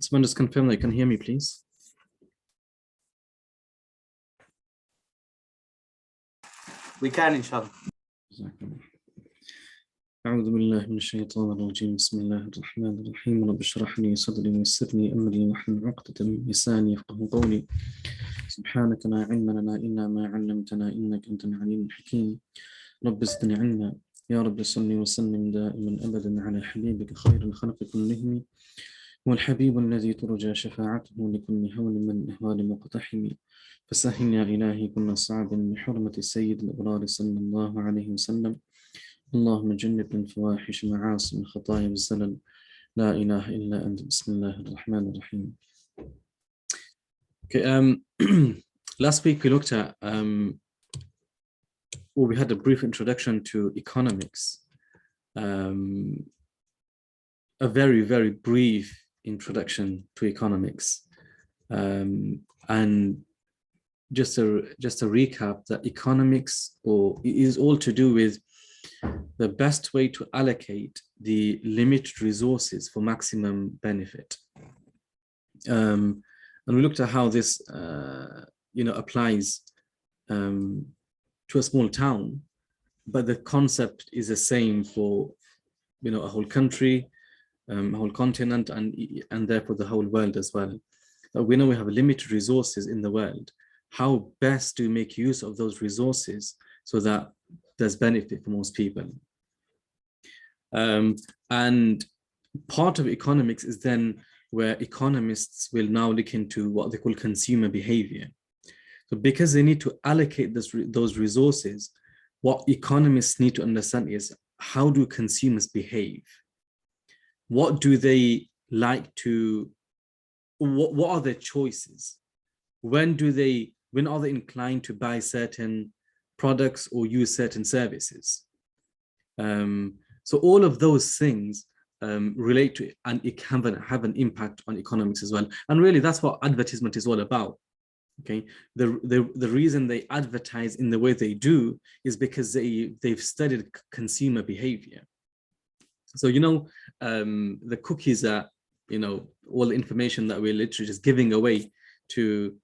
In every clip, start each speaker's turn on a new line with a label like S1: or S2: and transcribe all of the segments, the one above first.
S1: Someone just confirm that you can hear me, please.
S2: We can, inshallah.
S1: أعوذ بالله من الشيطان الرجيم بسم الله الرحمن الرحيم رب اشرح لي صدري ويسر لي أمري واحلل عقدة من لساني يفقهوا قولي سبحانك لا علم لنا إلا ما علمتنا إنك أنت العليم الحكيم رب زدني علما يا رب صل وسلم دائما أبدا على حبيبك خير الخلق كلهم والحبيب الذي ترجى شفاعته لكل هول من أهوال مقتحم فسهل يا إلهي كل صعب بحرمة السيد الأبرار صلى الله عليه وسلم اللهم جنبنا الفواحش معاصي الخطايا والزلل لا إله إلا أنت بسم الله الرحمن الرحيم. Okay, last week we looked at we had a brief introduction to economics, a very, very brief introduction to economics, and just a recap that economics is all to do with the best way to allocate the limited resources for maximum benefit. And we looked at how this applies to a small town, but the concept is the same for a whole country, a whole continent, and therefore the whole world as well. We know we have limited resources in the world. How best to make use of those resources so that there's benefit for most people. And part of economics is then where economists will now look into what they call consumer behavior. So because they need to allocate those resources, what economists need to understand is how do consumers behave? What do they like to, what are their choices? When are they inclined to buy certain products or use certain services? So all of those things relate to and it can have an impact on economics as well. And really that's what advertisement is all about. Okay, the reason they advertise in the way they do is because they've studied consumer behavior. So the cookies are all the information that we're literally just giving away to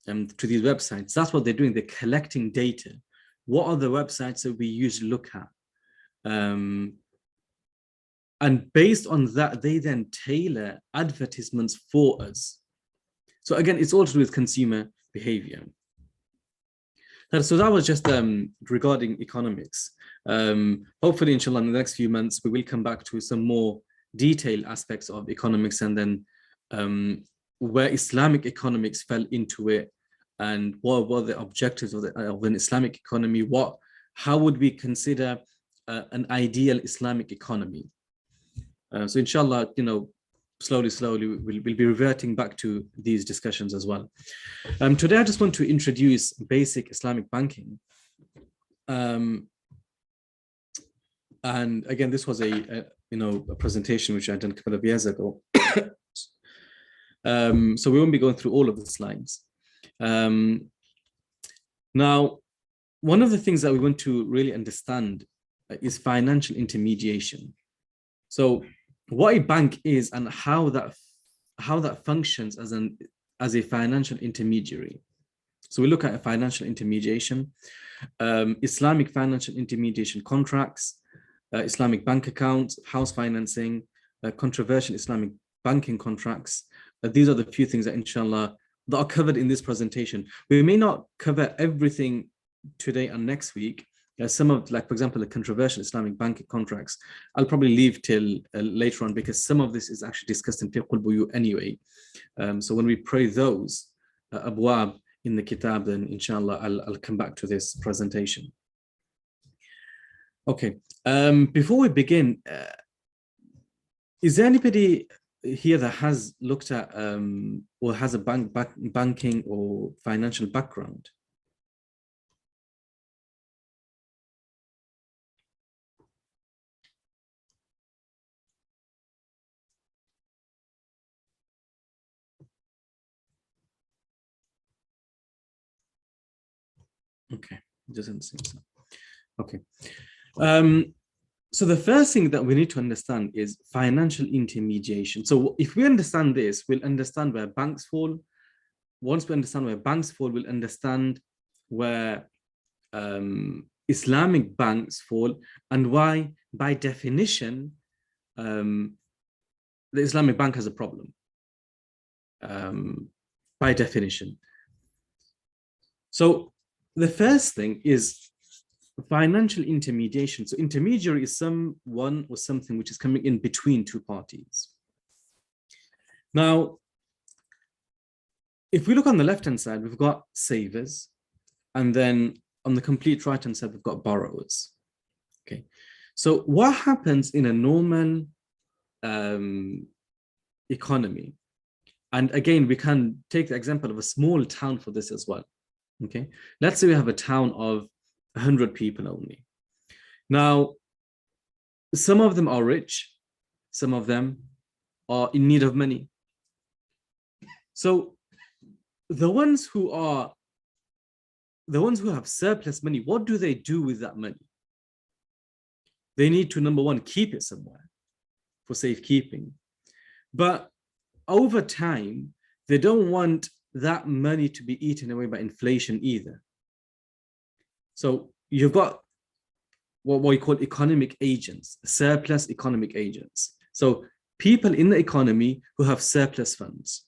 S1: these websites. That's what they're doing. They're collecting data. What are the websites that we usually look at? And based on that, they then tailor advertisements for us. So again, it's all to do with consumer behavior. So that was just regarding economics. Hopefully, inshallah, in the next few months, we will come back to some more detailed aspects of economics and then where Islamic economics fell into it and what were the objectives of an Islamic economy. How would we consider an ideal Islamic economy? So inshallah, slowly, we'll be reverting back to these discussions as well. Today, I just want to introduce basic Islamic banking. And again, this was a presentation which I done a couple of years ago. So we won't be going through all of the slides. Now, one of the things that we want to really understand is financial intermediation. So what a bank is and how that functions as a financial intermediary. So we look at a financial intermediation, Islamic financial intermediation contracts, Islamic bank accounts, house financing, controversial Islamic banking contracts. These are the few things that inshallah that are covered in this presentation. We may not cover everything today and next week. Some of, like, for example, the controversial Islamic banking contracts, I'll probably leave till later on because some of this is actually discussed in Fiqh al-Buyūʿ anyway. So when we pray those abwab in the kitab, then inshallah, I'll come back to this presentation. Okay, before we begin, is there anybody here that has looked at or has a banking or financial background? Okay, it doesn't seem so. Okay. So the first thing that we need to understand is financial intermediation. So if we understand this, we'll understand where banks fall. Once we understand where banks fall, we'll understand where Islamic banks fall and why, by definition, the Islamic bank has a problem, by definition. So the first thing is financial intermediation. So intermediary is someone or something which is coming in between two parties. Now, if we look on the left-hand side, we've got savers, and then on the complete right-hand side, we've got borrowers. Okay, so what happens in a normal economy? And again, we can take the example of a small town for this as well. Okay, let's say we have a town of 100 people only. Now, some of them are rich, some of them are in need of money. So the ones who have surplus money, what do they do with that money? They need to, number one, keep it somewhere for safekeeping. But over time, they don't want that money to be eaten away by inflation either. So you've got what we call economic agents, surplus economic agents. So people in the economy who have surplus funds.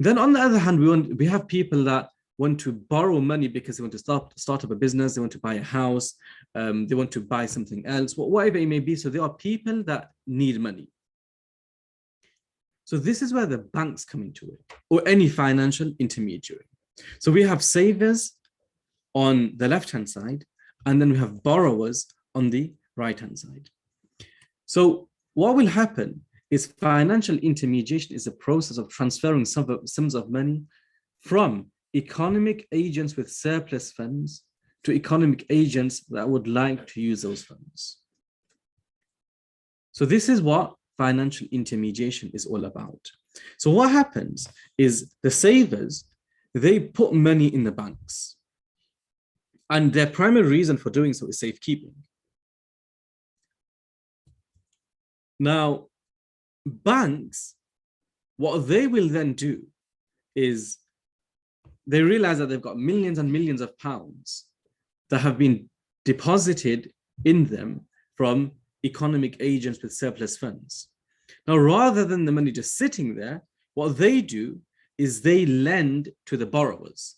S1: Then on the other hand, we have people that want to borrow money because they want to start up a business, they want to buy a house, they want to buy something else, whatever it may be. So there are people that need money. So this is where the banks come into it, or any financial intermediary. So we have savers on the left-hand side, and then we have borrowers on the right-hand side. So what will happen is financial intermediation is a process of transferring sums of money from economic agents with surplus funds to economic agents that would like to use those funds. So this is what financial intermediation is all about. So what happens is the savers, they put money in the banks. And their primary reason for doing so is safekeeping. Now, banks, what they will then do is they realize that they've got millions and millions of pounds that have been deposited in them from economic agents with surplus funds. Now, rather than the money just sitting there, what they do is they lend to the borrowers.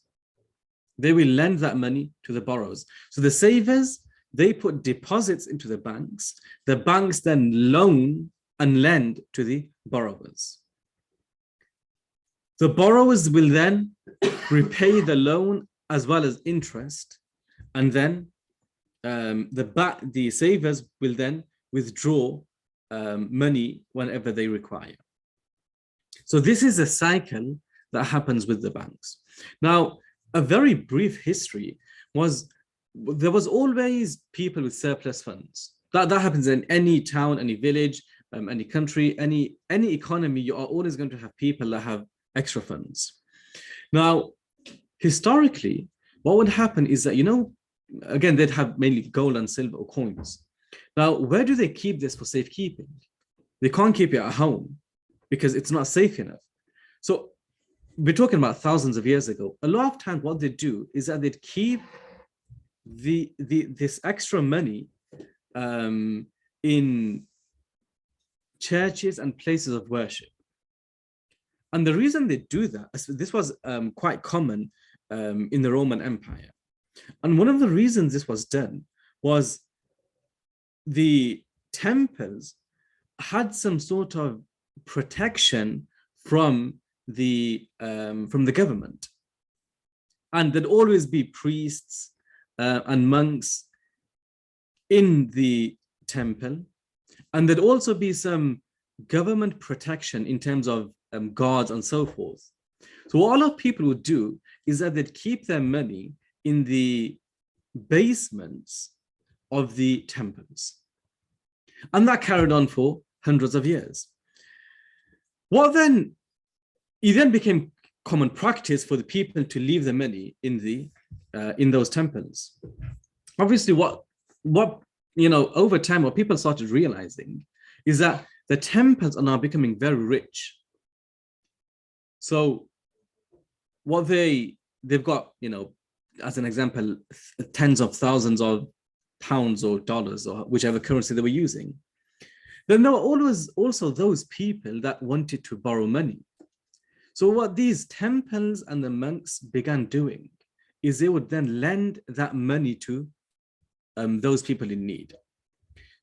S1: They will lend that money to the borrowers. So the savers, they put deposits into the banks then loan and lend to the borrowers. The borrowers will then repay the loan as well as interest, and then the savers will then withdraw money whenever they require. So this is a cycle that happens with the banks. Now, a very brief history was there was always people with surplus funds. That happens in any town, any village, any country, any economy. You are always going to have people that have extra funds. Now, historically, what would happen is that, again, they'd have mainly gold and silver or coins. Now, where do they keep this for safekeeping? They can't keep it at home because it's not safe enough. So we're talking about thousands of years ago. A lot of times what they do is that they'd keep this extra money in churches and places of worship. And the reason they do that, this was quite common in the Roman Empire. And one of the reasons this was done was the temples had some sort of protection from the government, and there'd always be priests and monks in the temple, and there'd also be some government protection in terms of guards and so forth. So what a lot of people would do is that they'd keep their money in the basements of the temples, and that carried on for hundreds of years. It then became common practice for the people to leave the money in those temples. Obviously, what over time, what people started realizing is that the temples are now becoming very rich. So what they've got, as an example, tens of thousands of pounds or dollars or whichever currency they were using. Then there were always also those people that wanted to borrow money. So what these temples and the monks began doing is they would then lend that money to those people in need.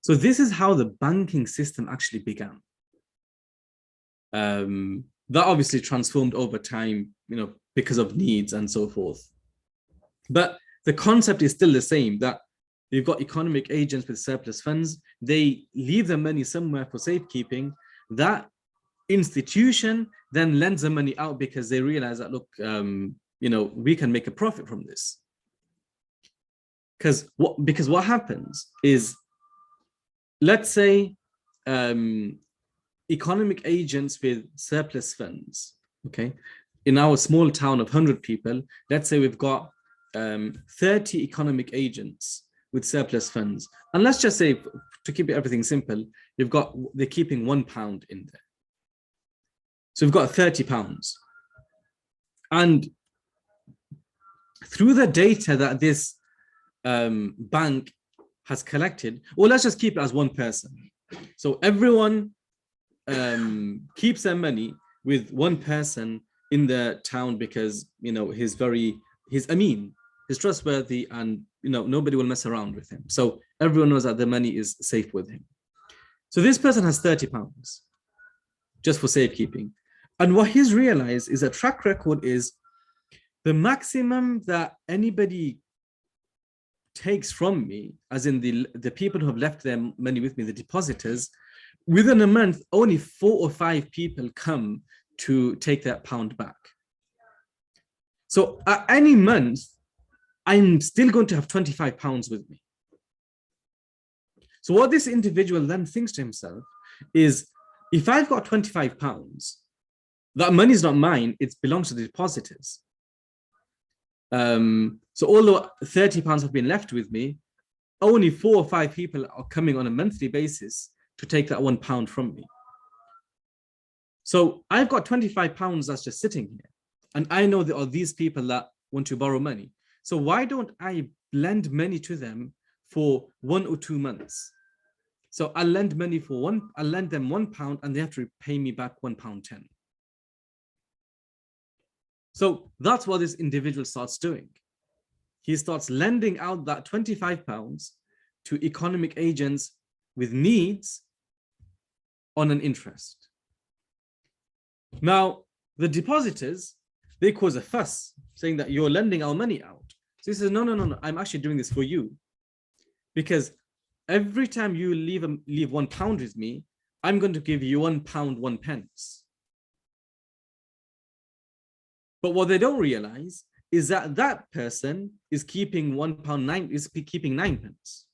S1: So this is how the banking system actually began. That obviously transformed over time, because of needs and so forth. But the concept is still the same, that you've got economic agents with surplus funds. They leave the money somewhere for safekeeping. That institution then lends the money out because they realize that, look, we can make a profit from this. Because what happens is, let's say economic agents with surplus funds, okay? In our small town of 100 people, let's say we've got 30 economic agents with surplus funds. And let's just say, to keep everything simple, they're keeping £1 in there. So we've got £30. And through the data that this bank has collected, or let's just keep it as one person. So everyone keeps their money with one person in the town because, he's Amin, he's trustworthy, and, nobody will mess around with him. So everyone knows that the money is safe with him. So this person has £30 just for safekeeping. And what he's realized is a track record is the maximum that anybody takes from me, as in the people who have left their money with me, the depositors, within a month, only 4 or 5 people come to take that £1 back. So at any month, I'm still going to have £25 with me. So what this individual then thinks to himself is, if I've got £25, that money is not mine, it belongs to the depositors. So although £30 have been left with me, only 4 or 5 people are coming on a monthly basis to take that £1 from me. So I've got £25 that's just sitting here. And I know there are these people that want to borrow money. So why don't I lend money to them for 1 or 2 months? So I'll lend them £1 and they have to pay me back £1.10. So that's what this individual starts doing. He starts lending out that £25 to economic agents with needs on an interest. Now, the depositors, they cause a fuss saying that you're lending our money out. So he says, no, I'm actually doing this for you. Because every time you leave £1 with me, I'm going to give you £1, 1 pence. But what they don't realize is that that person is keeping keeping 9 pence.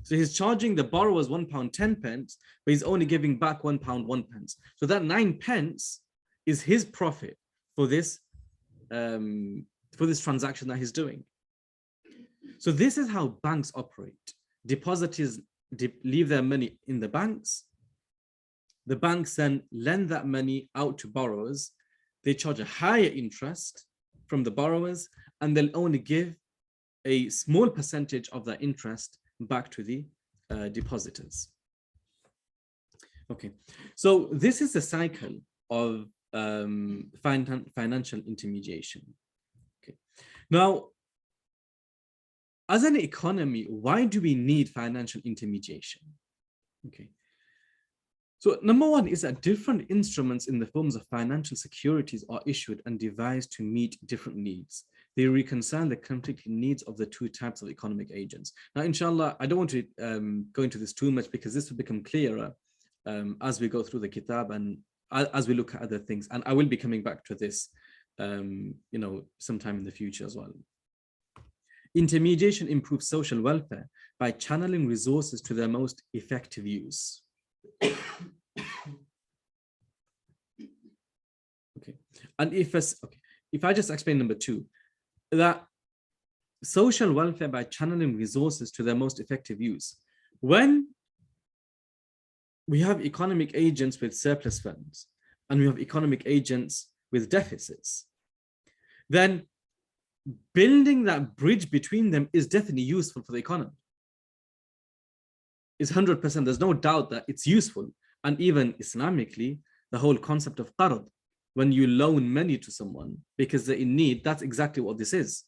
S1: So he's charging the borrowers £1, 10 pence, but he's only giving back £1, 1 pence. So that 9 pence is his profit for this transaction that he's doing. So this is how banks operate. Depositors leave their money in the banks. The banks then lend that money out to borrowers. They charge a higher interest from the borrowers, and they'll only give a small percentage of that interest back to the depositors. Okay, so this is the cycle of financial intermediation. Okay, now, as an economy, why do we need financial intermediation? Okay. So number one is that different instruments in the forms of financial securities are issued and devised to meet different needs. They reconcile the conflicting needs of the 2 types of economic agents. Now, inshallah, I don't want to go into this too much because this will become clearer as we go through the kitab and as we look at other things. And I will be coming back to this, sometime in the future as well. Intermediation improves social welfare by channeling resources to their most effective use. Okay, and if I just explain number 2, that social welfare by channeling resources to their most effective use. When we have economic agents with surplus funds and we have economic agents with deficits, then building that bridge between them is definitely useful for the economy. It's 100%. There's no doubt that it's useful. And even Islamically, the whole concept of qard, when you loan money to someone because they're in need, that's exactly what this is.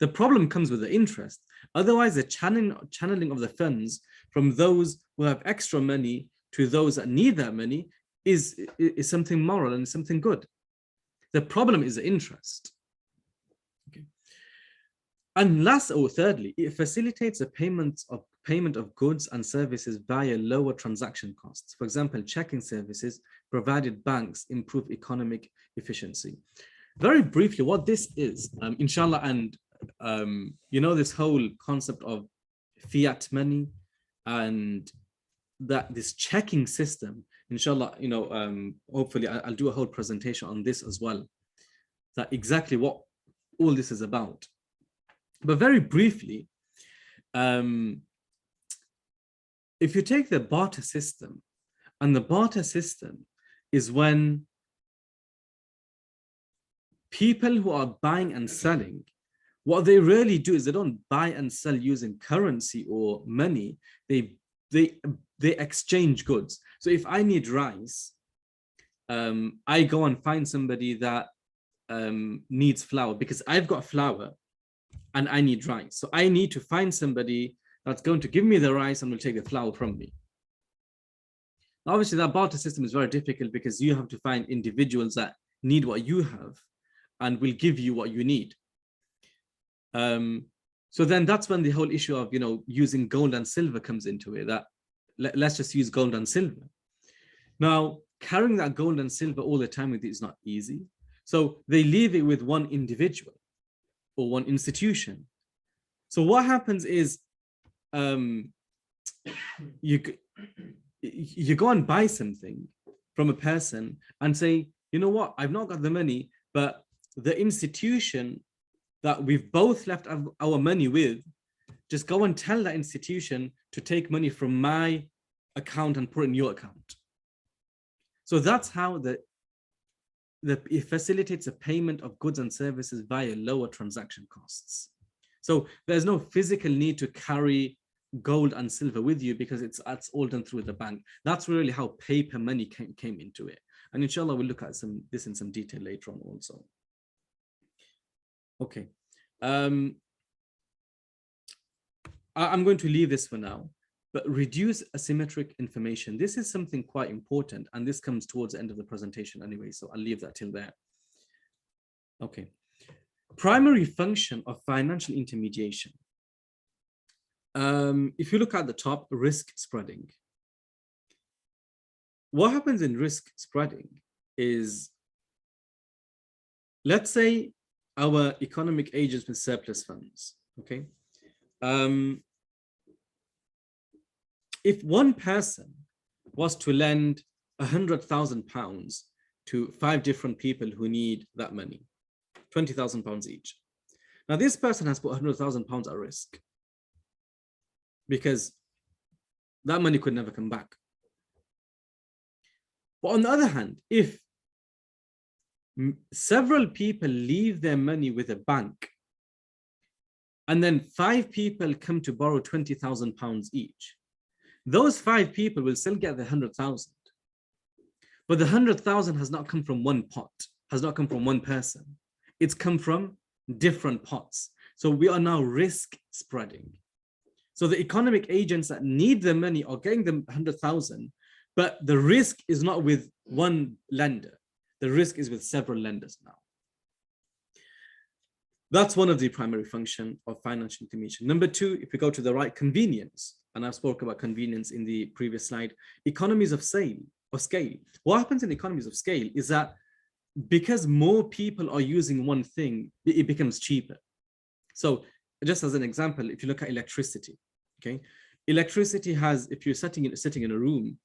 S1: The problem comes with the interest. Otherwise, the channeling of the funds from those who have extra money to those that need that money is something moral and something good. The problem is the interest. Okay. And last or thirdly, it facilitates the payment of goods and services via lower transaction costs. For example, checking services provided banks improve economic efficiency. Very briefly, what this is, inshallah, and you know, this whole concept of fiat money and that this checking system, inshallah, you know, hopefully I'll do a whole presentation on this as well, that exactly what all this is about. But very briefly, if you take the barter system, and the barter system is when people who are buying and selling, what they really do is they don't buy and sell using currency or money. They exchange goods. So if I need rice, I go and find somebody that needs flour because I've got flour and I need rice. So I need to find somebody that's going to give me the rice and will take the flour from me. Now, obviously, that barter system is very difficult because you have to find individuals that need what you have and will give you what you need. So then that's when the whole issue of, you know, using gold and silver comes into it, that let's just use gold and silver. Now, carrying that gold and silver all the time with you is not easy. So they leave it with one individual or one institution. So what happens is you go and buy something from a person and say, you know what, I've not got the money, but the institution that we've both left our money with, just go and tell that institution to take money from my account and put it in your account. So that's how it facilitates a payment of goods and services via lower transaction costs. So there's no physical need to carry gold and silver with you because it's all done through the bank. That's really how paper money came into it. And inshallah, we'll look at this in some detail later on also. Okay. I'm going to leave this for now, but reduce asymmetric information. This is something quite important, and this comes towards the end of the presentation anyway, so I'll leave that till there. Okay. Primary function of financial intermediation. If you look at the top, risk spreading. What happens in risk spreading is, let's say our economic agents with surplus funds, okay? If one person was to lend £100,000 to 5 different people who need that money, £20,000 each. Now this person has put £100,000 at risk because that money could never come back. But on the other hand, if several people leave their money with a bank and then 5 people come to borrow £20,000 each, those 5 people will still get the 100,000. But the 100,000 has not come from one pot, has not come from one person. It's come from different pots. So we are now risk spreading. So the economic agents that need the money are getting the 100,000, but the risk is not with one lender. The risk is with several lenders now. That's one of the primary function of financial intermediation. Number 2, if we go to the right, convenience. And I've spoken about convenience in the previous slide. Economies of scale. What happens in economies of scale is that because more people are using one thing, it becomes cheaper. So just as an example, if you look at electricity, okay, electricity has, if you're sitting in a room,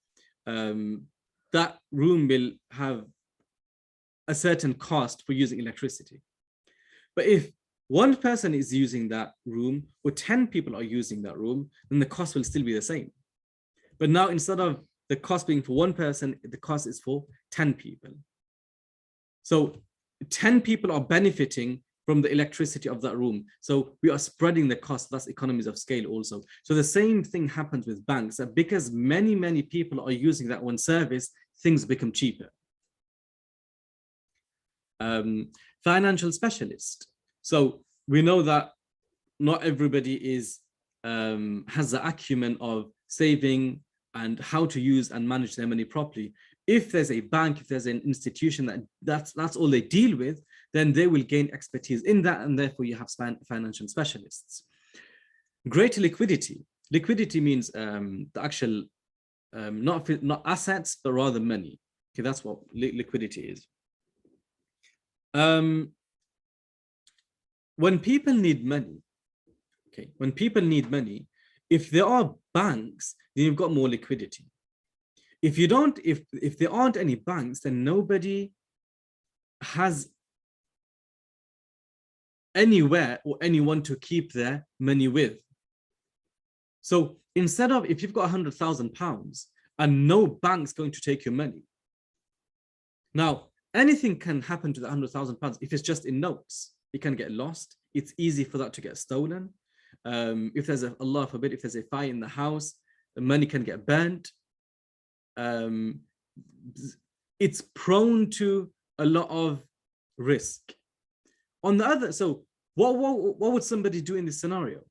S1: that room will have a certain cost for using electricity. But if one person is using that room or 10 people are using that room, then the cost will still be the same. But now instead of the cost being for one person, the cost is for 10 people. So 10 people are benefiting from the electricity of that room. So we are spreading the cost, that's economies of scale also. So the same thing happens with banks, that because many, many people are using that one service, things become cheaper. Financial specialist. So we know that not everybody is has the acumen of saving and how to use and manage their money properly. If there's a bank, if there's an institution that's all they deal with, then they will gain expertise in that, and therefore you have financial specialists. Greater liquidity. Liquidity means the actual, not assets, but rather money. Okay, that's what liquidity is. When people need money, okay, when people need money, if there are banks, then you've got more liquidity. If you don't, if there aren't any banks, then nobody has anywhere or anyone to keep their money with. So instead of, if you've got £100,000 and no bank's going to take your money, now anything can happen to the £100,000 if it's just in notes. It can get lost. It's easy for that to get stolen. If there's Allah forbid, if there's a fire in the house, the money can get burnt. It's prone to a lot of risk. On the other, so what would somebody do in this scenario?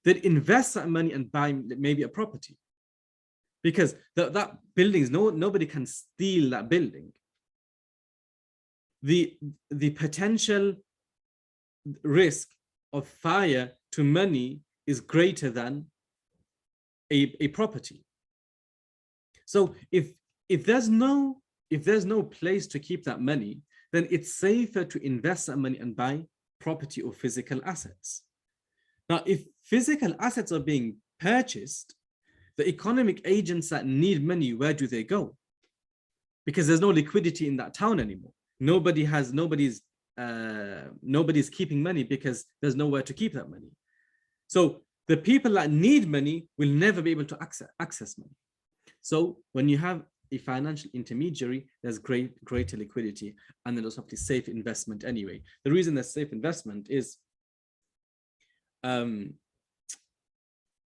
S1: They'd invest that money and buy maybe a property, because that building, nobody can steal that building. The potential risk of fire to money is greater than a property. So if there's no place to keep that money, then it's safer to invest that money and buy property or physical assets. Now, if physical assets are being purchased, the economic agents that need money, where do they go? Because there's no liquidity in that town anymore. Nobody's keeping money because there's nowhere to keep that money. So the people that need money will never be able to access money. So when you have a financial intermediary, there's greater liquidity, and then there's obviously safe investment anyway. The reason there's safe investment is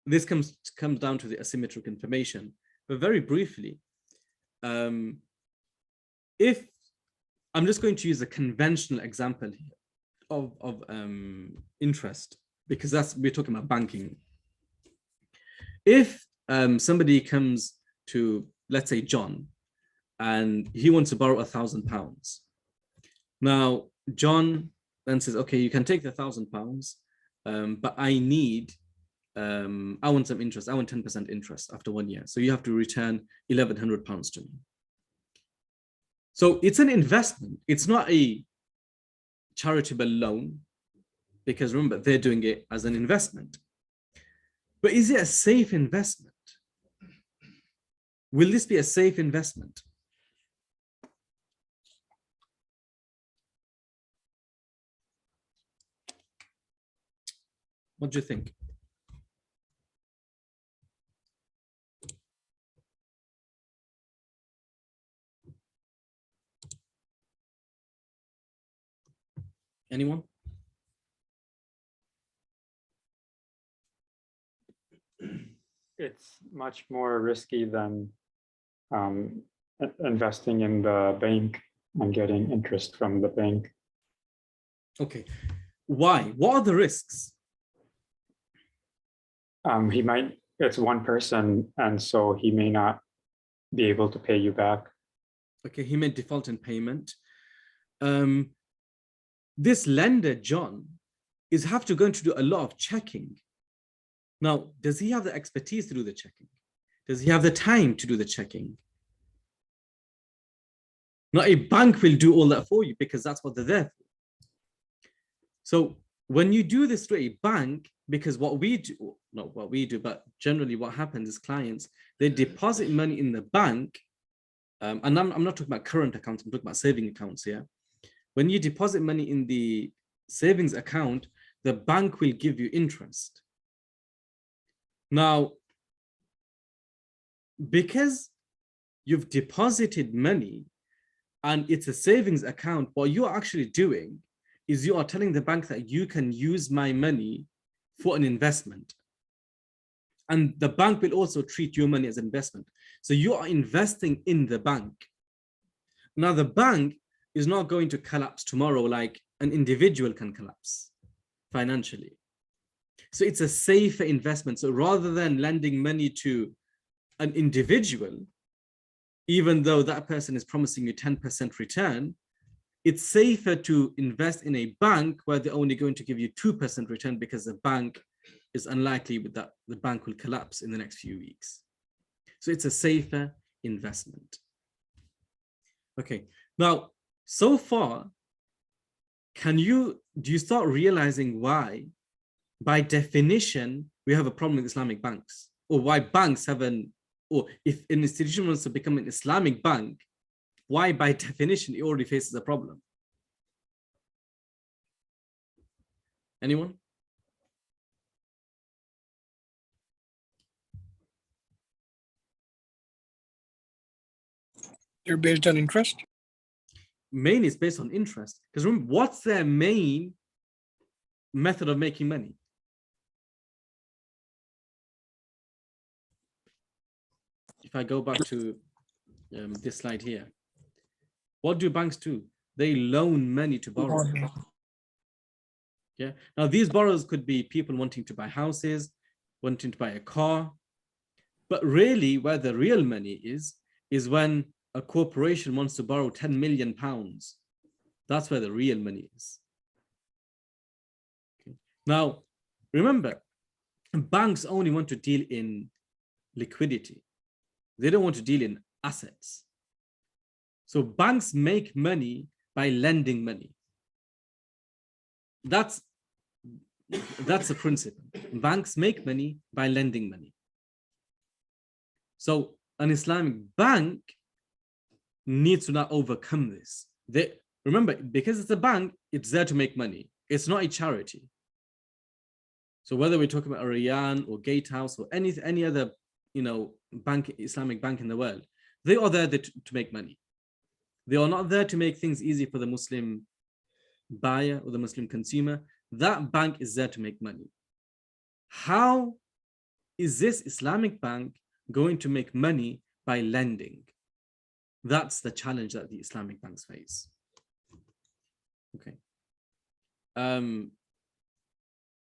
S1: this comes down to the asymmetric information. But very briefly, if I'm just going to use a conventional example here of interest, because we're talking about banking. If somebody comes to, let's say, John, and he wants to borrow £1,000. Now, John then says, okay, you can take the £1,000, but I want some interest. I want 10% interest after 1 year. So you have to return £1,100 to me. So it's an investment. It's not a charitable loan, because remember, they're doing it as an investment. But is it a safe investment? Will this be a safe investment? What do you think? Anyone?
S3: It's much more risky than investing in the bank and getting interest from the bank.
S1: Okay. Why? What are the risks?
S3: It's one person, and so he may not be able to pay you back.
S1: Okay, he may default in payment. This lender, John, is going to do a lot of checking. Now, does he have the expertise to do the checking? Does he have the time to do the checking? Not a bank will do all that for you, because that's what they're there for. So when you do this to a bank, because what we do, not what we do, but generally what happens is clients, they deposit money in the bank. And I'm not talking about current accounts, I'm talking about saving accounts here. When you deposit money in the savings account, the bank will give you interest. Now, because you've deposited money and it's a savings account, what you're actually doing is you are telling the bank that you can use my money for an investment. And the bank will also treat your money as an investment. So you are investing in the bank. Now, the bank is not going to collapse tomorrow like an individual can collapse financially. So it's a safer investment. So rather than lending money to an individual, even though that person is promising you 10% return, it's safer to invest in a bank where they're only going to give you 2% return because the bank is unlikely that the bank will collapse in the next few weeks. So it's a safer investment. Okay, now, so far, do you start realizing why, by definition, we have a problem with Islamic banks, or why banks have or if an institution wants to become an Islamic bank, why by definition it already faces a problem? Anyone?
S4: They're based on interest.
S1: Mainly it's based on interest. Because remember, what's their main method of making money? If I go back to this slide here, what do banks do? They loan money to borrowers. Yeah. Now these borrowers could be people wanting to buy houses, wanting to buy a car, but really where the real money is when a corporation wants to borrow 10 million pounds. That's where the real money is. Okay. Now, remember, banks only want to deal in liquidity. They don't want to deal in assets. So banks make money by lending money. That's the principle. Banks make money by lending money. So an Islamic bank needs to now overcome this. Remember, because it's a bank, it's there to make money. It's not a charity. So whether we're talking about a Rayyan or Gatehouse or any other, bank, Islamic bank in the world, they are there to make money. They are not there to make things easy for the Muslim buyer or the Muslim consumer. That bank is there to make money. How is this Islamic bank going to make money by lending? That's the challenge that the Islamic banks face. Okay.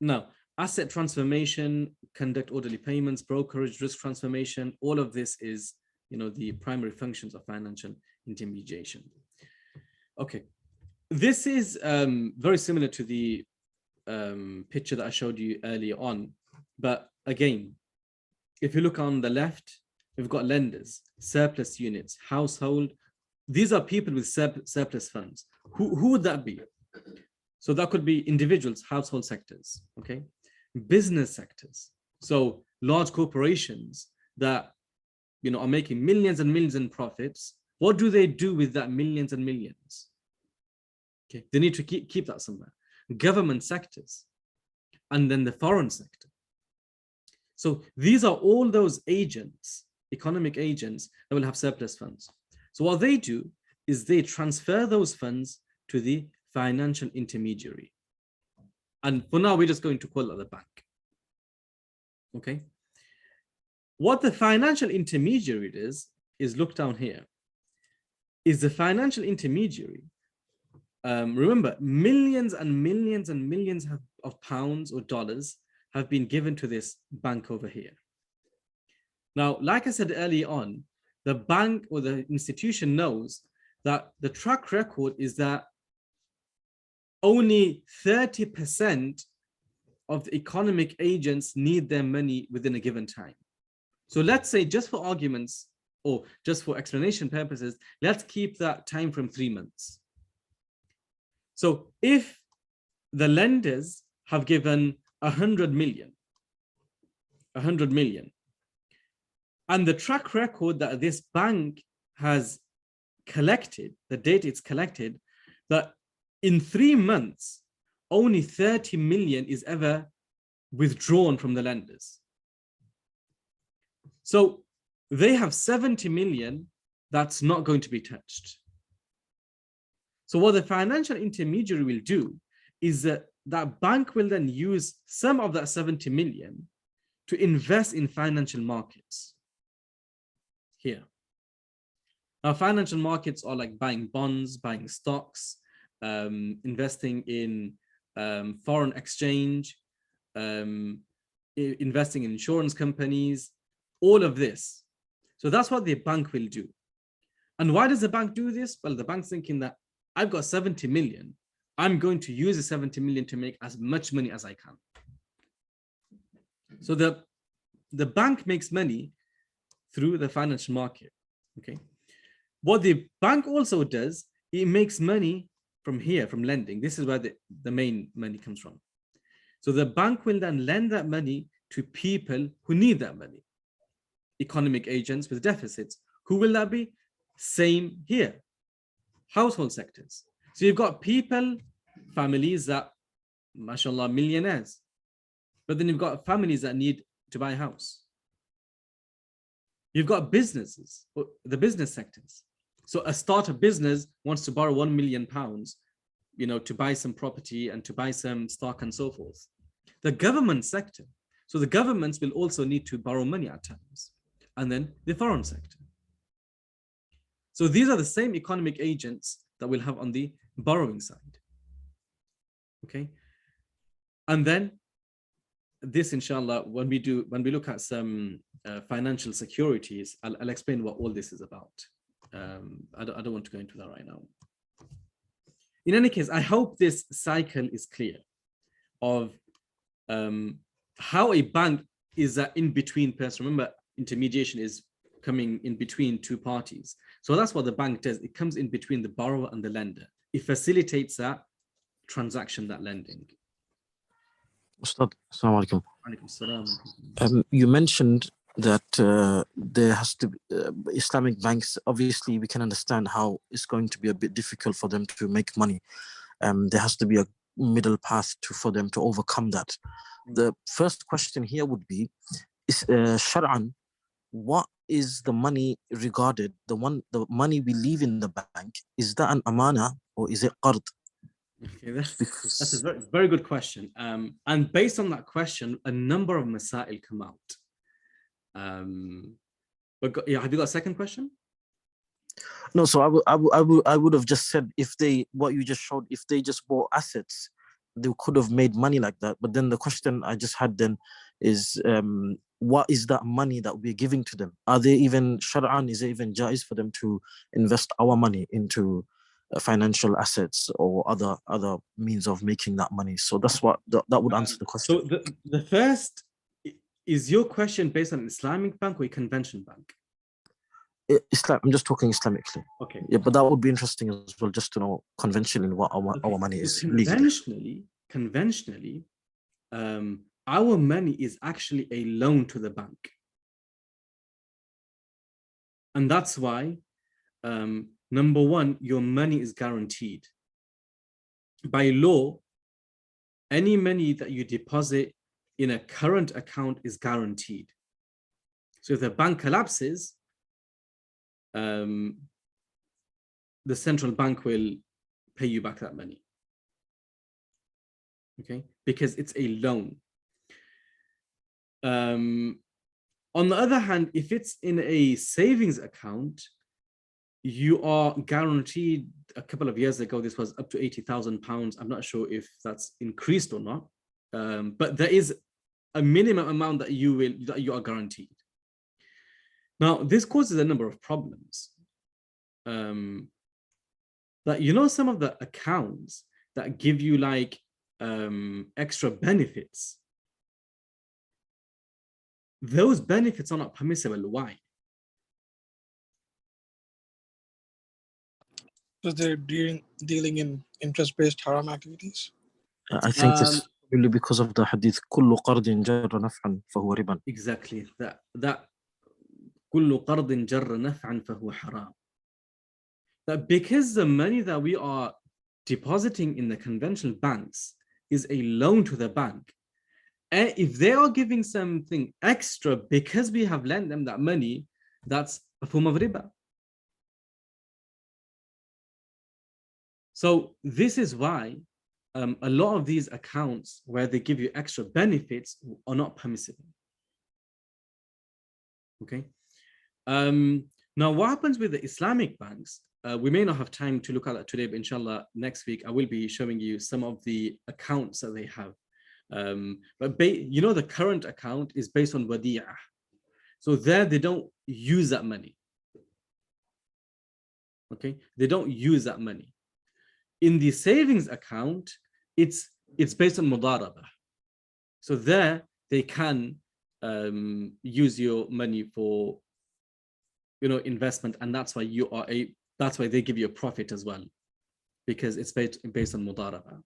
S1: Now, asset transformation, conduct orderly payments, brokerage, risk transformation, all of this is, the primary functions of financial intermediation. Okay. This is very similar to the picture that I showed you earlier on. But again, if you look on the left, we've got lenders, surplus units, household. These are people with surplus funds. Who would that be? So that could be individuals, household sectors, okay? Business sectors. So large corporations that, are making millions and millions in profits. What do they do with that millions and millions? Okay, they need to keep that somewhere. Government sectors, and then the foreign sector. So these are all those agents, economic agents that will have surplus funds. So what they do is they transfer those funds to the financial intermediary. And for now, we're just going to call it the bank. Okay. What the financial intermediary is look down here. Is the financial intermediary, remember, millions and millions and millions of pounds or dollars have been given to this bank over here. Now, like I said earlier on, the bank or the institution knows that the track record is that only 30% of the economic agents need their money within a given time. So let's say, just for arguments or just for explanation purposes, let's keep that time from 3 months. So if the lenders have given 100 million, and the track record that this bank has collected, the data it's collected, that in 3 months, only 30 million is ever withdrawn from the lenders. So they have 70 million that's not going to be touched. So what the financial intermediary will do is that bank will then use some of that 70 million to invest in financial markets here. Now, financial markets are like buying bonds, buying stocks, investing in foreign exchange, investing in insurance companies, all of this. So that's what the bank will do. And why does the bank do this? Well, the bank's thinking that I've got 70 million. I'm going to use the 70 million to make as much money as I can. So the bank makes money through the financial market. Okay. What the bank also does, it makes money from here, from lending. This is where the main money comes from. So the bank will then lend that money to people who need that money. Economic agents with deficits. Who will that be? Same here. Household sectors. So you've got people, families that, mashallah, millionaires. But then you've got families that need to buy a house. You've got businesses, the business sectors. So a startup business wants to borrow £1 million, to buy some property and to buy some stock and so forth. The government sector. So the governments will also need to borrow money at times. And then the foreign sector. So these are the same economic agents that we'll have on the borrowing side. Okay. And then this, inshallah, when we look at some financial securities, I'll explain what all this is about. I don't want to go into that right now. In any case, I hope this cycle is clear of how a bank is an in-between person. Remember, intermediation is coming in between two parties. So that's what the bank does. It comes in between the borrower and the lender. It facilitates that transaction, that lending.
S4: Ustad, Assalamu alaikum.
S1: Alaikum salam.
S4: You mentioned that there has to be Islamic banks. Obviously, we can understand how it's going to be a bit difficult for them to make money. There has to be a middle path for them to overcome that. The first question here would be, is Shar'an, what is the money regarded? The money we leave in the bank, is that an amana or is it qard?
S1: Okay, that's a very, very good question. And based on that question, a number of masail come out. But yeah, have you got a second question?
S4: No, so I would have just said, if what you just showed, if they just bought assets, they could have made money like that. But then the question I just had then is, what is that money that we're giving to them? Are they even Shar'an, is it even jaiz for them to invest our money into financial assets or other means of making that money? So that's what that would answer the question.
S1: So the first, is your question based on an Islamic bank or a conventional bank?
S4: Islam, I'm just talking Islamically.
S1: Okay.
S4: Yeah, but that would be interesting as well, just to know conventionally what our money is.
S1: Conventionally, our money is actually a loan to the bank. And that's why, number one, your money is guaranteed. By law, any money that you deposit in a current account is guaranteed. So if the bank collapses, the central bank will pay you back that money. Okay, because it's a loan. On the other hand, if it's in a savings account, you are guaranteed. A couple of years ago, this was up to £80,000. I'm not sure if that's increased or not, but there is a minimum amount that you are guaranteed. Now, this causes a number of problems. That some of the accounts that give you like extra benefits, those benefits are not permissible. Why?
S5: Because they're dealing in interest-based haram activities.
S4: I think it's really because of the hadith, كل قرض جر نفعا فهو ربا.
S1: Exactly. That كل قرض جر نفعا فهو حرام. That because the money that we are depositing in the conventional banks is a loan to the bank. And if they are giving something extra because we have lent them that money, that's a form of riba. So this is why a lot of these accounts where they give you extra benefits are not permissible. Okay. Now, what happens with the Islamic banks? We may not have time to look at that today, but inshallah, next week I will be showing you some of the accounts that they have. But you know, the current account is based on wadi'ah. So there they don't use that money. Okay, they don't use that money. In the savings account, it's based on mudarabah. So there they can use your money for, you know, investment, and that's why that's why they give you a profit as well, because it's based on mudarabah.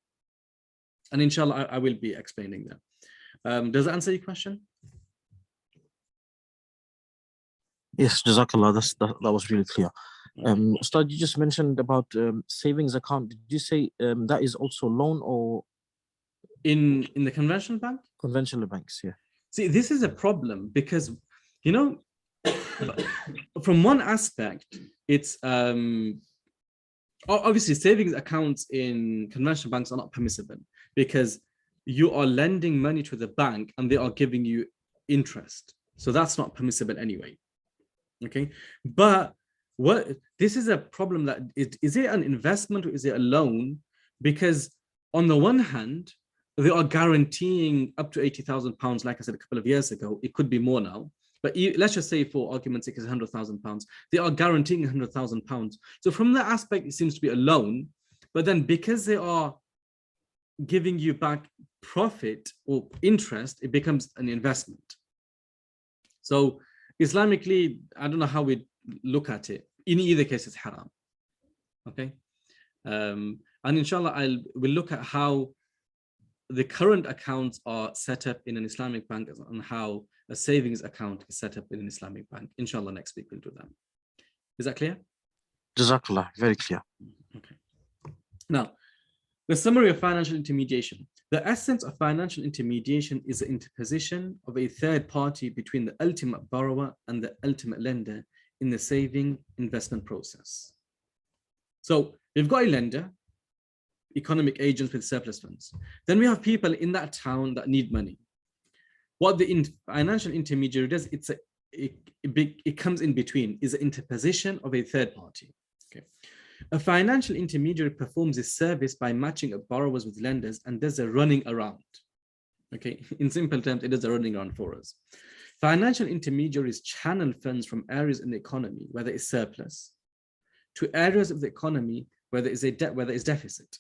S1: And inshallah, I will be explaining that. Does that answer your question?
S4: Yes, Jazakallah. That was really clear. Ustad, you just mentioned about savings account. Did you say that is also loan or
S1: in the conventional bank?
S4: Conventional banks, yeah.
S1: See, this is a problem because, you know, from one aspect, it's obviously savings accounts in conventional banks are not permissible because you are lending money to the bank and they are giving you interest. So that's not permissible anyway. Okay, but this is a problem that is it an investment or is it a loan? Because on the one hand, they are guaranteeing up to £80,000, like I said a couple of years ago. It could be more now, but let's just say for argument's sake, it's £100,000. They are guaranteeing £100,000. So from that aspect, it seems to be a loan. But then because they are giving you back profit or interest, it becomes an investment. So Islamically, I don't know how we look at it. In either case, it's haram. Okay, and inshallah, we'll look at how the current accounts are set up in an Islamic bank and how a savings account is set up in an Islamic bank. Inshallah, next week we'll do that. Is that clear?
S4: Jazakallah, very clear.
S1: Okay. Now, the summary of financial intermediation. The essence of financial intermediation is the interposition of a third party between the ultimate borrower and the ultimate lender in the saving investment process. So we've got a lender, economic agents with surplus funds. Then we have people in that town that need money. What the financial intermediary does, it comes in between, is the interposition of a third party. Okay. A financial intermediary performs this service by matching up borrowers with lenders and does a running around. Okay, in simple terms, it does a running around for us. Financial intermediaries channel funds from areas in the economy where there is surplus to areas of the economy where there is deficit.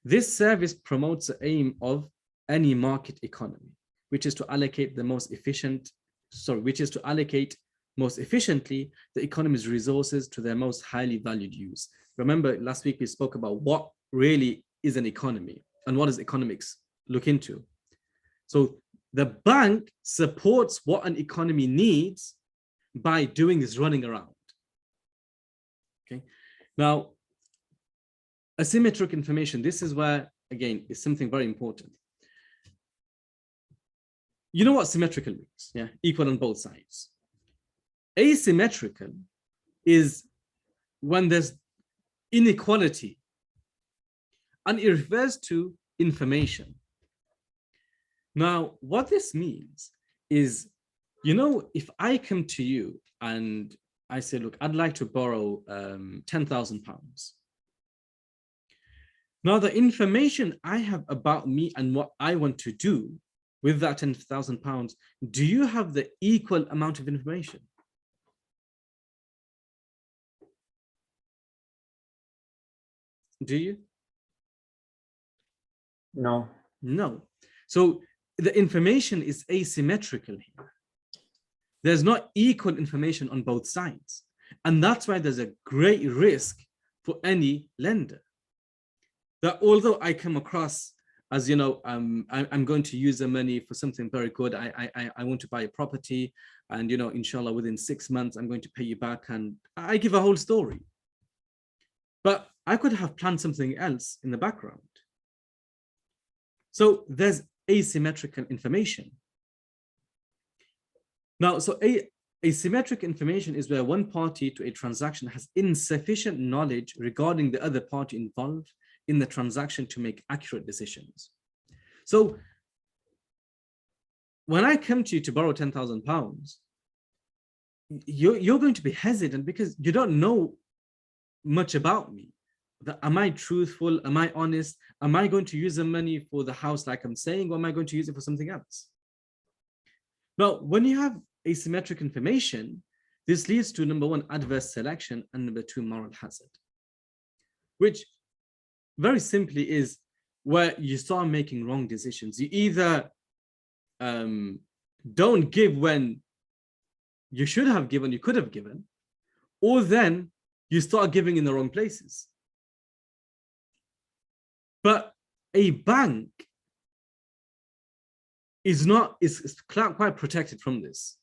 S1: This service promotes the aim of any market economy, which is to allocate most efficiently the economy's resources to their most highly valued use. Remember, last week we spoke about what really is an economy and what does economics look into. So the bank supports what an economy needs by doing this running around. Okay. Now, asymmetric information, this is where, again, is something very important. You know what symmetrical means? Yeah, equal on both sides. Asymmetrical is when there's inequality, and it refers to information. Now, what this means is, you know, if I come to you and I say, look, I'd like to borrow £10,000. Now, the information I have about me and what I want to do with that £10,000, do you have the equal amount of information? Do you?
S3: No.
S1: No. So the information is asymmetrical here. There's not equal information on both sides. And that's why there's a great risk for any lender. That although I come across as, you know, I'm going to use the money for something very good. I want to buy a property and, you know, inshallah, within 6 months, I'm going to pay you back. And I give a whole story. But I could have planned something else in the background. So there's asymmetrical information. Now, so asymmetric information is where one party to a transaction has insufficient knowledge regarding the other party involved in the transaction to make accurate decisions. So when I come to you to borrow £10,000, you're going to be hesitant because you don't know much about me. Am I truthful? Am I honest? Am I going to use the money for the house like I'm saying, or am I going to use it for something else? Now, when you have asymmetric information, this leads to number one, adverse selection, and number two, moral hazard, which very simply is where you start making wrong decisions. You either don't give when you should have given, you could have given, or then you start giving in the wrong places. But a bank is quite protected from this.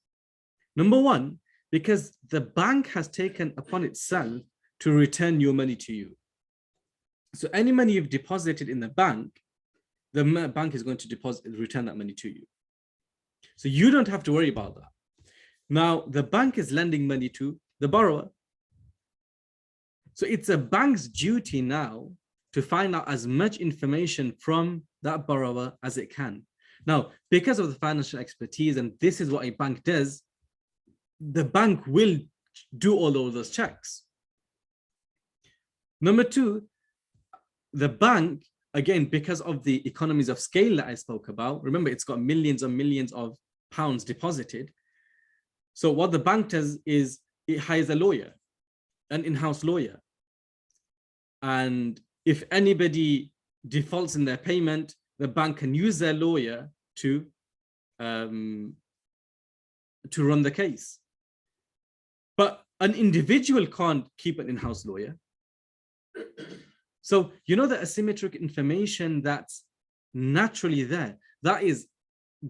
S1: Number one, because the bank has taken upon itself to return your money to you. So any money you've deposited in the bank is going to return that money to you. So you don't have to worry about that. Now, the bank is lending money to the borrower. So it's a bank's duty now to find out as much information from that borrower as it can. Now, because of the financial expertise, and this is what a bank does, the bank will do all of those checks. Number two, the bank, again, because of the economies of scale that I spoke about, remember, it's got millions and millions of pounds deposited. So what the bank does is it hires a lawyer, an in-house lawyer. And if anybody defaults in their payment, the bank can use their lawyer to run the case. But an individual can't keep an in-house lawyer. So, you know, the asymmetric information that's naturally there, that is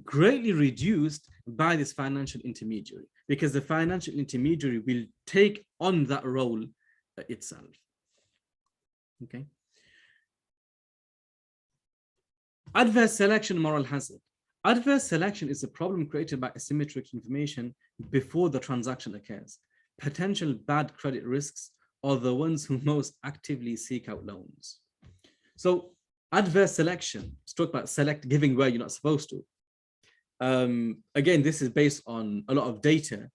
S1: greatly reduced by this financial intermediary, because the financial intermediary will take on that role itself. Okay. Adverse selection, moral hazard. Adverse selection is a problem created by asymmetric information before the transaction occurs. Potential bad credit risks are the ones who most actively seek out loans. So adverse selection, let's talk about giving where you're not supposed to. Again, this is based on a lot of data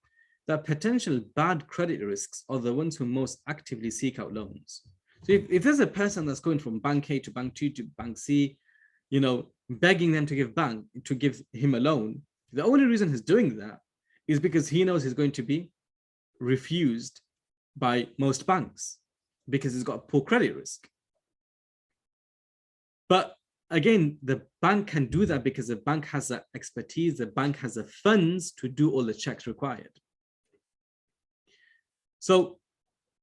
S1: that potential bad credit risks are the ones who most actively seek out loans. So if there's a person that's going from bank A to bank 2 to bank C, you know, begging them to give him a loan, the only reason he's doing that is because he knows he's going to be refused by most banks because he's got a poor credit risk. But again, the bank can do that because the bank has the expertise, the bank has the funds to do all the checks required. So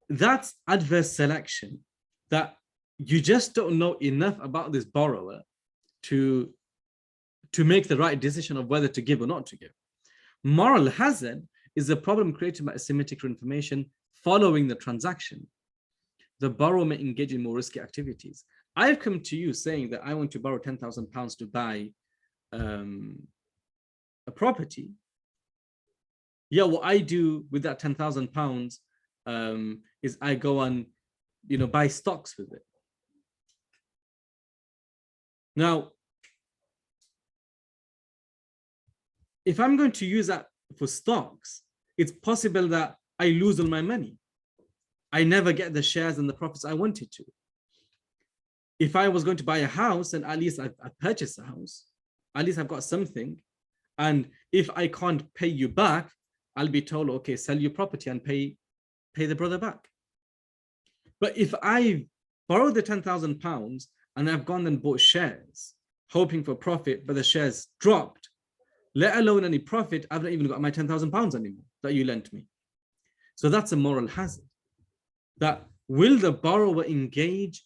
S1: that's adverse selection, that you just don't know enough about this borrower to make the right decision of whether to give or not to give. Moral hazard is a problem created by asymmetric information following the transaction. The borrower may engage in more risky activities. I've come to you saying that I want to borrow £10,000 to buy a property. Yeah, what I do with that £10,000 is I go and, you know, buy stocks with it. Now, if I'm going to use that for stocks, it's possible that I lose all my money. I never get the shares and the profits I wanted to. If I was going to buy a house, then at least I've purchased a house. At least I've got something. And if I can't pay you back, I'll be told, okay, sell your property and pay the brother back. But if I borrowed the £10,000 and I've gone and bought shares, hoping for profit, but the shares dropped, let alone any profit, I've not even got my £10,000 anymore that you lent me. So that's a moral hazard. That will the borrower engage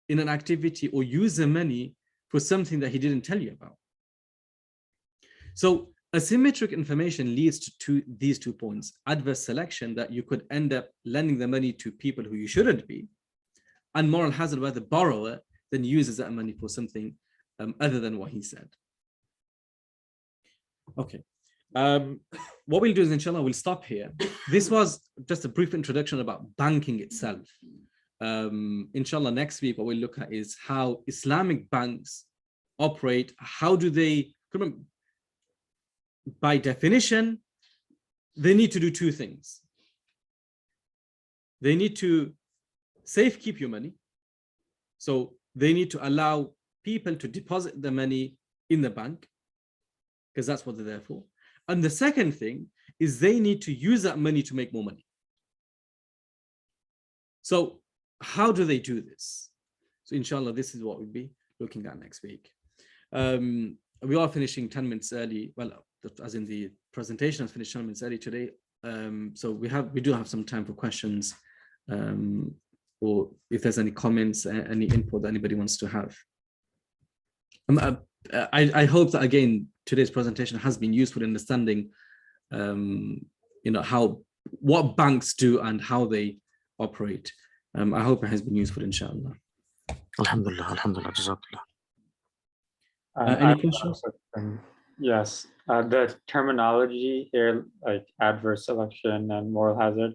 S1: in an activity or use the money for something that he didn't tell you about? So asymmetric information leads to these 2 points: adverse selection, that you could end up lending the money to people who you shouldn't be, and moral hazard, where the borrower then uses that money for something other than what he said. Okay. What we'll do is, inshallah, we'll stop here. This was just a brief introduction about banking itself. Inshallah, next week, what we'll look at is how Islamic banks operate. How do they, by definition, they need to do two things. They need to safekeep your money. So they need to allow people to deposit the money in the bank, because that's what they're there for. And the second thing is they need to use that money to make more money. So how do they do this? So inshallah, this is what we'll be looking at next week. We are finishing 10 minutes early. Well, as in the presentation has finished 10 minutes early today. So we do have some time for questions, or if there's any comments, any input that anybody wants to have. I hope that, again, today's presentation has been useful in understanding, what banks do and how they operate. I hope it has been useful, inshallah.
S4: Alhamdulillah, alhamdulillah, jazakallah.
S1: Any questions?
S3: Yes, the terminology here, like adverse selection and moral hazard,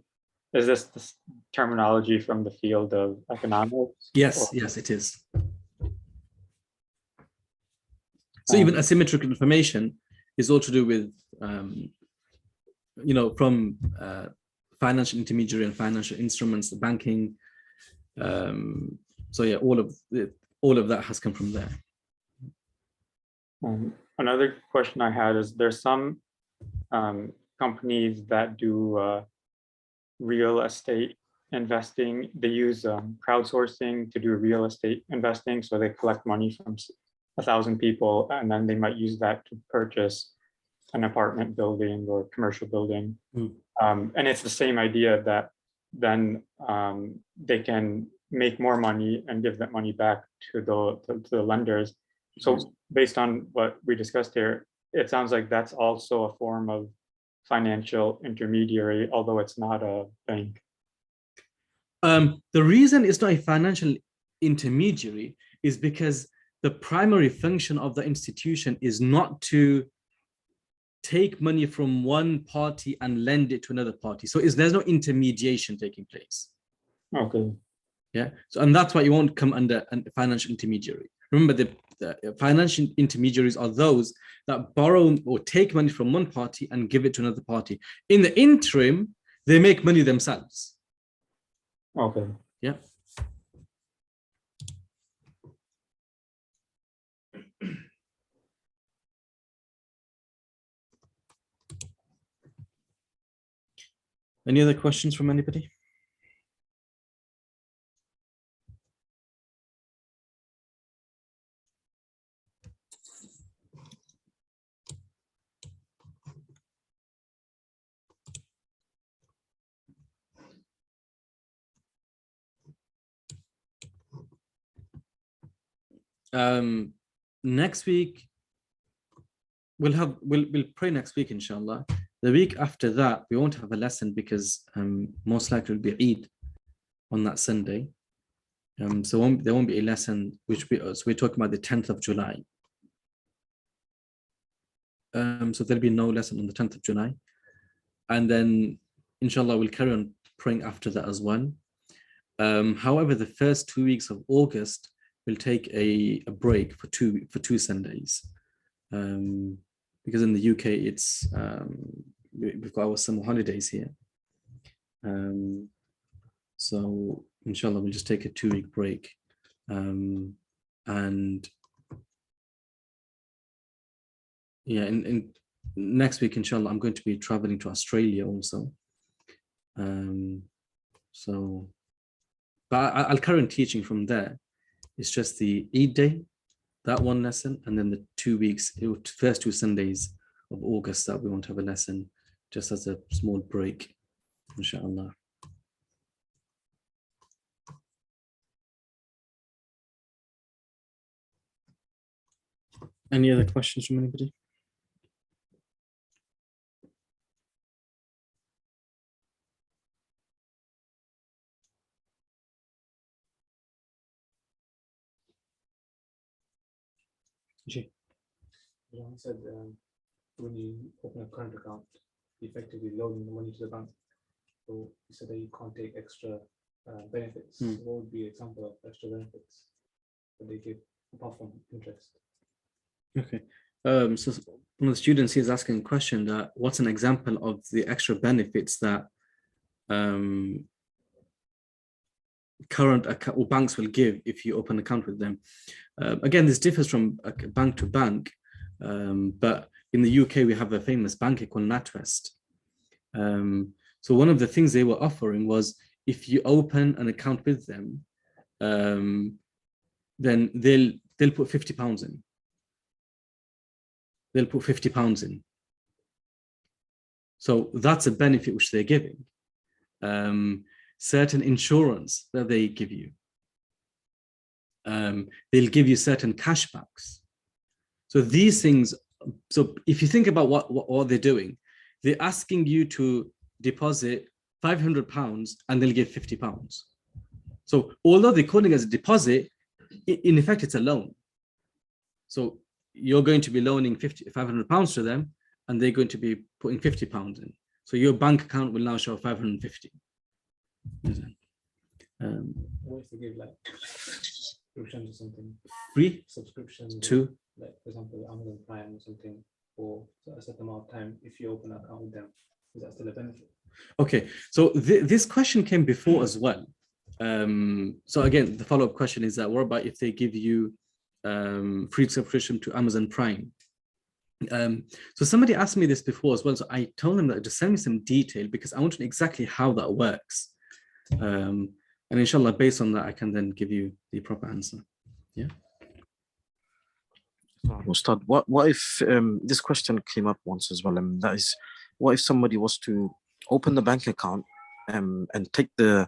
S3: is this terminology from the field of economics?
S1: Yes, yes, it is. So even asymmetrical information is all to do with, from financial intermediary and financial instruments, the banking. So yeah, all of that has come from there.
S3: Another question I had is, there's some companies that do real estate investing. They use crowdsourcing to do real estate investing. So they collect money from 1,000 people, and then they might use that to purchase an apartment building or commercial building. And it's the same idea that then they can make more money and give that money back to the lenders. So based on what we discussed here, it sounds like that's also a form of financial intermediary, although it's not a bank.
S1: The reason it's not a financial intermediary is because the primary function of the institution is not to take money from one party and lend it to another party. So there's no intermediation taking place.
S3: Okay.
S1: Yeah. So, and that's why you won't come under a financial intermediary. Remember, the financial intermediaries are those that borrow or take money from one party and give it to another party. In the interim, they make money themselves.
S3: Okay.
S1: Yeah. Any other questions from anybody? Next week we'll pray next week, inshallah. The week after that we won't have a lesson because most likely will be Eid on that Sunday. So there won't be a lesson, so we're talking about the 10th of July. So there'll be no lesson on the 10th of July, and then inshallah we'll carry on praying after that as well. However, the first 2 weeks of August we'll take a break for two Sundays, because in the UK it's we've got our summer holidays here. So inshallah we'll just take a 2-week break, and yeah, in next week inshallah I'm going to be traveling to Australia also. So but I'll carry on teaching from there. It's just the Eid day, that one lesson, and then the 2 weeks, first 2 Sundays of August that we won't have a lesson, just as a small break, inshallah. Any other questions from anybody?
S6: Ibrahim said when you open a current account, you're effectively loaning the money to the bank. So you said that you can't take extra benefits. What would be an example of extra benefits that they give apart from interest?
S1: Okay. So one of the students here is asking a question that what's an example of the extra benefits that current account or banks will give if you open an account with them. Again, this differs from bank to bank, but in the UK we have a famous bank called NatWest. So one of the things they were offering was if you open an account with them, then they'll put £50 in. They'll put £50 in. So that's a benefit which they're giving. Certain insurance that they give you. They'll give you certain cashbacks. So these things, so if you think about what they're doing, they're asking you to deposit £500 and they'll give £50. So although they're calling it as a deposit, in effect, it's a loan. So you're going to be loaning £500 to them and they're going to be putting £50 in. So your bank account will now show 550.
S6: What if they give like subscription to something?
S1: Free
S6: Subscription
S1: to,
S6: like for example, Amazon Prime or something for a certain amount of time if you open an account with them. Is that still a benefit?
S1: okay, so this question came before as well. So again, the follow-up question is that what about if they give you free subscription to Amazon Prime? So somebody asked me this before as well. So I told them that to send me some detail because I want to know exactly how that works. And inshallah, based on that, I can then give you the proper answer. Yeah.
S4: Ustad, what if this question came up once as well, and that is, what if somebody was to open the bank account and take the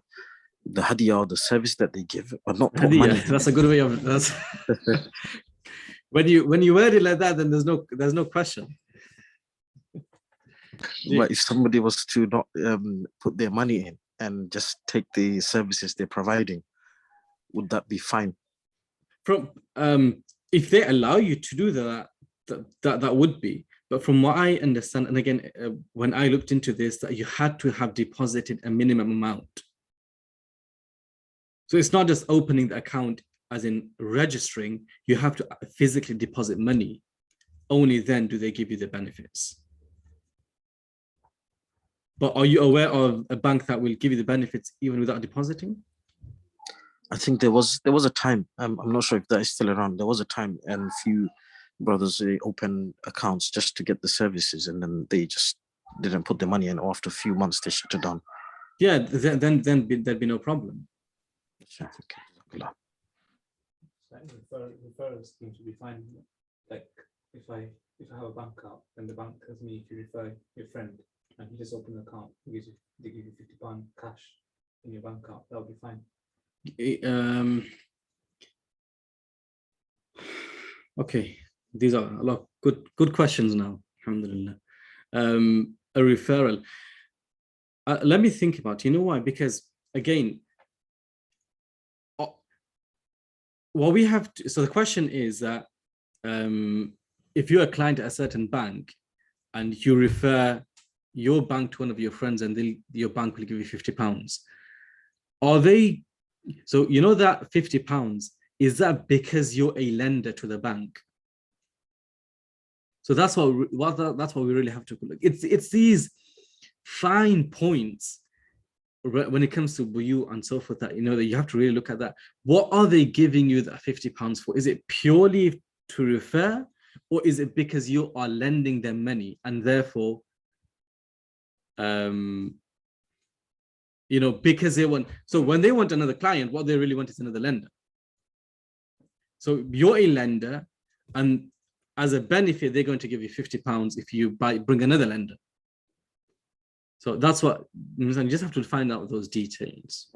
S4: hadiyah or the service that they give, but not put money?
S1: That's a good way of that's when you word it like that, then there's no question.
S4: But if somebody was to not put their money in and just take the services they're providing, would that be fine?
S1: From if they allow you to do that would be. But from what I understand, and again, when I looked into this, that you had to have deposited a minimum amount. So it's not just opening the account as in registering, you have to physically deposit money. Only then do they give you the benefits. But are you aware of a bank that will give you the benefits even without depositing?
S4: I think there was a time, I'm not sure if that is still around. There was a time and few brothers opened accounts just to get the services, and then they just didn't put the money in, or after a few months they shut it down.
S1: Yeah, then there'd be no problem.
S6: Referral scheme to be fine. Like if I have a bank account, then the bank tells me if you refer your friend and he just opened an account, they give you £50 cash in your bank account, that would be fine.
S1: Okay, these are a lot of good questions now. Alhamdulillah. A referral. Let me think about it. You know why? Because again, what we have to, so the question is that if you're a client at a certain bank and you refer your bank to one of your friends and your bank will give you £50, are they, so you know that £50, is that because you're a lender to the bank? So that's what we really have to look. It's these fine points when it comes to Buyūʿ and so forth that that you have to really look at that. What are they giving you that £50 for? Is it purely to refer, or is it because you are lending them money and therefore because they want, so when they want another client, what they really want is another lender. So you're a lender, and as a benefit, they're going to give you £50 if you bring another lender. So that's what you just have to find out those details.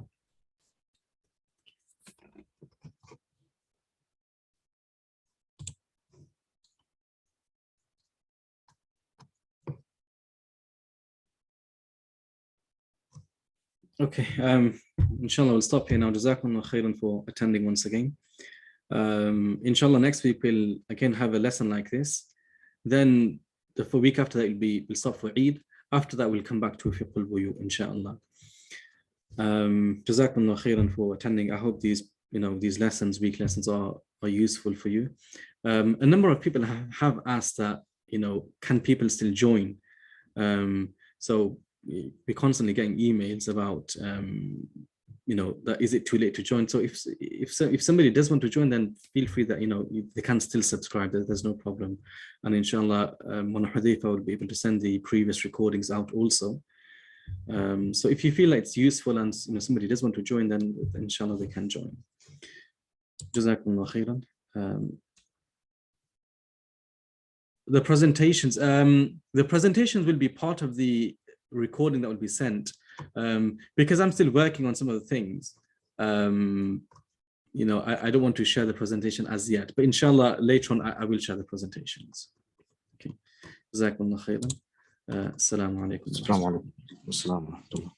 S1: Okay, inshallah, we'll stop here now. Jazakumullah khairan for attending once again. Inshallah, next week we'll again have a lesson like this. Then the week after that we'll stop for Eid. After that, we'll come back to Fiqh al-Buyū, inshallah. Jazakumullah khairan for attending. I hope these lessons, week lessons, are useful for you. A number of people have asked that, can people still join? So we're constantly getting emails about, that is it too late to join? So if somebody does want to join, then feel free that, they can still subscribe. There's no problem. And inshallah, Mona Hudayfa will be able to send the previous recordings out also. So if you feel like it's useful and somebody does want to join, then inshallah they can join. Jazakumullah khairan. The presentations will be part of the recording that will be sent, because I'm still working on some of the things. I don't want to share the presentation as yet, but inshallah later on I will share the presentations. Okay. Jazakumullah khairan. Assalamu alaikum.
S4: Assalamu alaikum.